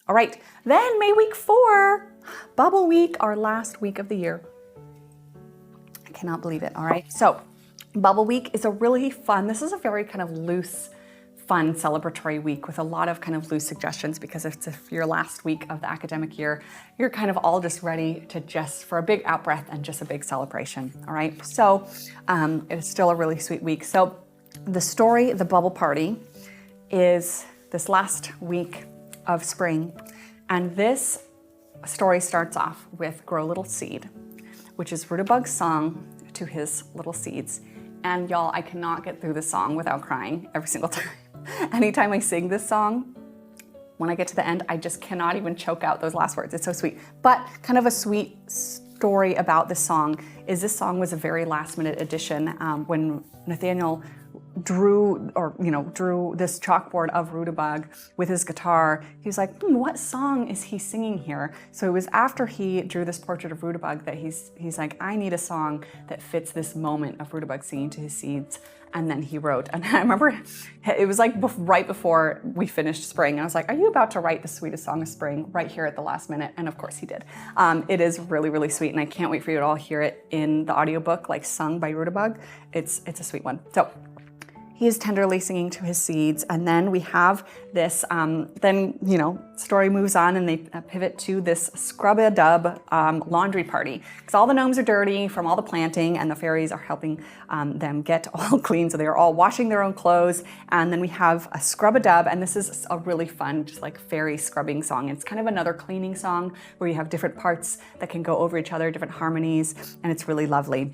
All right, then May week 4, Bubble Week, our last week of the year. I cannot believe it, all right? So Bubble Week is a really fun, this is a very kind of loose, fun celebratory week with a lot of kind of loose suggestions, because it's your last week of the academic year, you're kind of all just ready to for a big out breath and just a big celebration, all right? So it's still a really sweet week. So the story, The Bubble Party, is this last week of spring, and this story starts off with Grow Little Seed, which is Rudabug's song to his little seeds. And y'all, I cannot get through this song without crying every single time. Anytime I sing this song, when I get to the end, I just cannot even choke out those last words. It's so sweet. But kind of a sweet story about this song is this song was a very last minute addition when Nathaniel drew this chalkboard of Rudabug with his guitar. He was like, what song is he singing here? So it was after he drew this portrait of Rudabug that he's like, I need a song that fits this moment of Rudabug singing to his seeds. And then he wrote, and I remember it was like right before we finished spring, and I was like, are you about to write the sweetest song of spring right here at the last minute? And of course he did. It is really, really sweet, and I can't wait for you to all hear it in the audiobook, like sung by Rudabug. It's a sweet one. So he is tenderly singing to his seeds, and then we have this, story moves on and they pivot to this scrub-a-dub laundry party, because all the gnomes are dirty from all the planting and the fairies are helping them get all clean, so they are all washing their own clothes. And then we have a scrub-a-dub, and this is a really fun, just like fairy scrubbing song. It's kind of another cleaning song where you have different parts that can go over each other, different harmonies, and it's really lovely.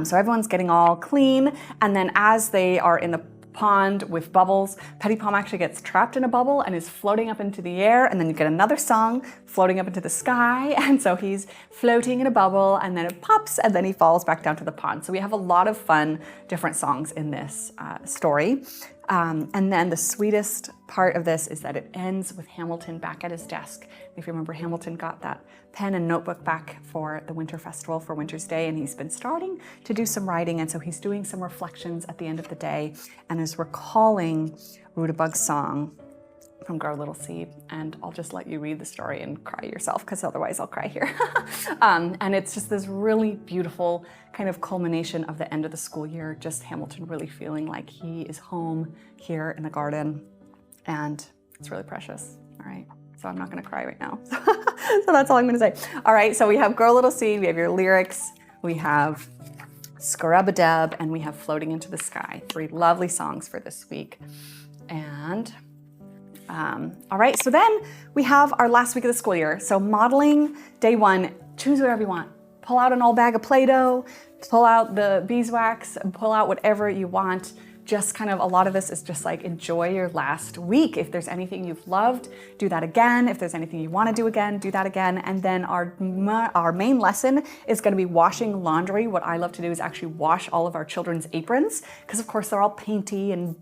So everyone's getting all clean, and then as they are in the pond with bubbles, Petty Palm actually gets trapped in a bubble and is floating up into the air, and then you get another song floating up into the sky, and so he's floating in a bubble, and then it pops, and then he falls back down to the pond. So we have a lot of fun, different songs in this story. And then the sweetest part of this is that it ends with Hamilton back at his desk. If you remember, Hamilton got that pen and notebook back for the Winter Festival for Winter's Day, and he's been starting to do some writing, and so he's doing some reflections at the end of the day and is recalling Rudabug's song from Grow Little Seed. And I'll just let you read the story and cry yourself, because otherwise I'll cry here. And it's just this really beautiful kind of culmination of the end of the school year, just Hamilton really feeling like he is home here in the garden, and it's really precious. All right, so I'm not gonna cry right now. So that's all I'm gonna say. All right, so we have Grow Little Seed, we have your lyrics, we have Scrub-a-Dub, and we have Floating into the Sky. 3 lovely songs for this week. And all right, so then we have our last week of the school year. So modeling day 1, choose whatever you want. Pull out an old bag of Play-Doh, pull out the beeswax, and pull out whatever you want. Just kind of, a lot of this is just like, enjoy your last week. If there's anything you've loved, do that again. If there's anything you want to do again, do that again. And then our main lesson is going to be washing laundry. What I love to do is actually wash all of our children's aprons, because of course they're all painty and,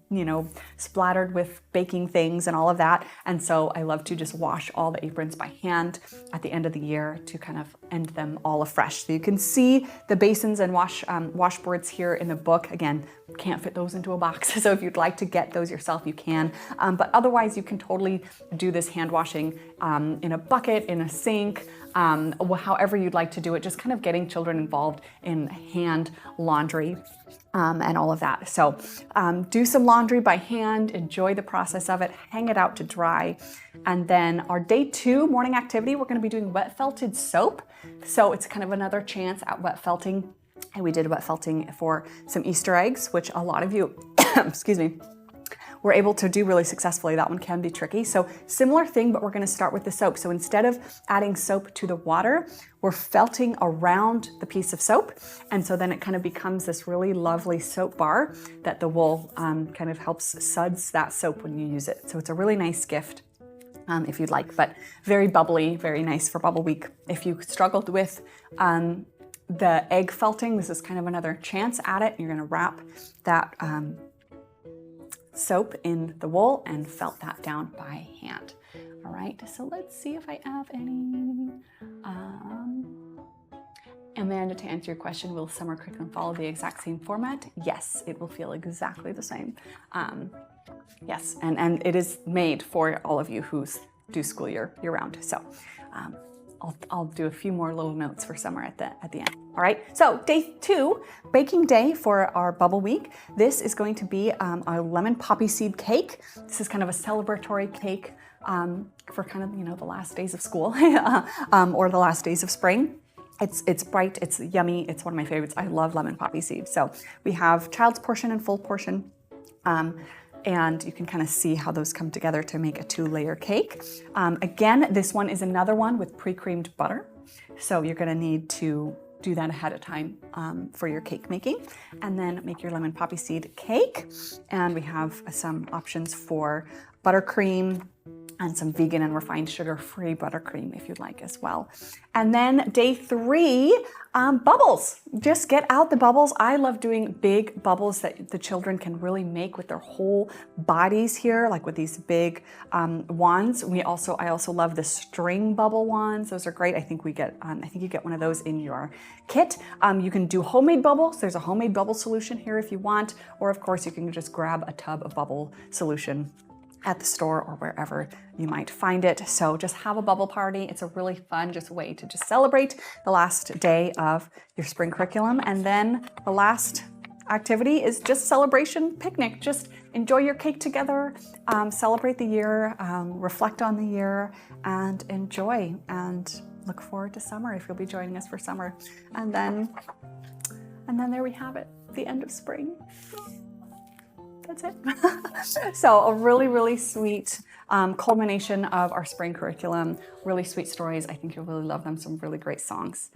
splattered with baking things and all of that. And so I love to just wash all the aprons by hand at the end of the year to kind of end them all afresh. So you can see the basins and washboards here in the book. Again, can't fit those into a box. So if you'd like to get those yourself, you can. But otherwise, you can totally do this hand washing in a bucket, in a sink, however you'd like to do it, just kind of getting children involved in hand laundry and all of that. So do some laundry by hand, enjoy the process of it, hang it out to dry. And then our day 2 morning activity, we're gonna be doing wet felted soap. So it's kind of another chance at wet felting. And we did wet felting for some Easter eggs, which a lot of you, excuse me, were able to do really successfully. That one can be tricky. So similar thing, but we're gonna start with the soap. So instead of adding soap to the water, we're felting around the piece of soap. And so then it kind of becomes this really lovely soap bar that the wool kind of helps suds that soap when you use it. So it's a really nice gift. If you'd like, but very bubbly, very nice for Bubble Week. If you struggled with the egg felting, this is kind of another chance at it. You're gonna wrap that soap in the wool and felt that down by hand. All right, so let's see if I have any. Amanda, to answer your question, will summer curriculum follow the exact same format? Yes, it will feel exactly the same. Yes, and it is made for all of you whose do school year round. So I'll do a few more little notes for summer at the end. All right, so day 2, baking day for our bubble week. This is going to be our lemon poppy seed cake. This is kind of a celebratory cake for kind of, the last days of school or the last days of spring. It's bright, it's yummy, it's one of my favorites. I love lemon poppy seeds. So we have child's portion and full portion. And you can kind of see how those come together to make a 2-layer cake. Again, this one is another one with pre-creamed butter. So you're gonna need to do that ahead of time for your cake making. And then make your lemon poppy seed cake. And we have some options for buttercream and some vegan and refined sugar-free buttercream if you'd like as well. And then day 3, bubbles. Just get out the bubbles. I love doing big bubbles that the children can really make with their whole bodies here, like with these big wands. I also love the string bubble wands. Those are great. I think you get one of those in your kit. You can do homemade bubbles. There's a homemade bubble solution here if you want, or of course you can just grab a tub of bubble solution at the store or wherever you might find it. So just have a bubble party. It's a really fun way to just celebrate the last day of your spring curriculum. And then the last activity is just celebration picnic. Just enjoy your cake together, celebrate the year, reflect on the year, and enjoy, and look forward to summer if you'll be joining us for summer. And then there we have it, the end of spring. That's it. So a really, really sweet culmination of our spring curriculum. Really sweet stories. I think you'll really love them. Some really great songs.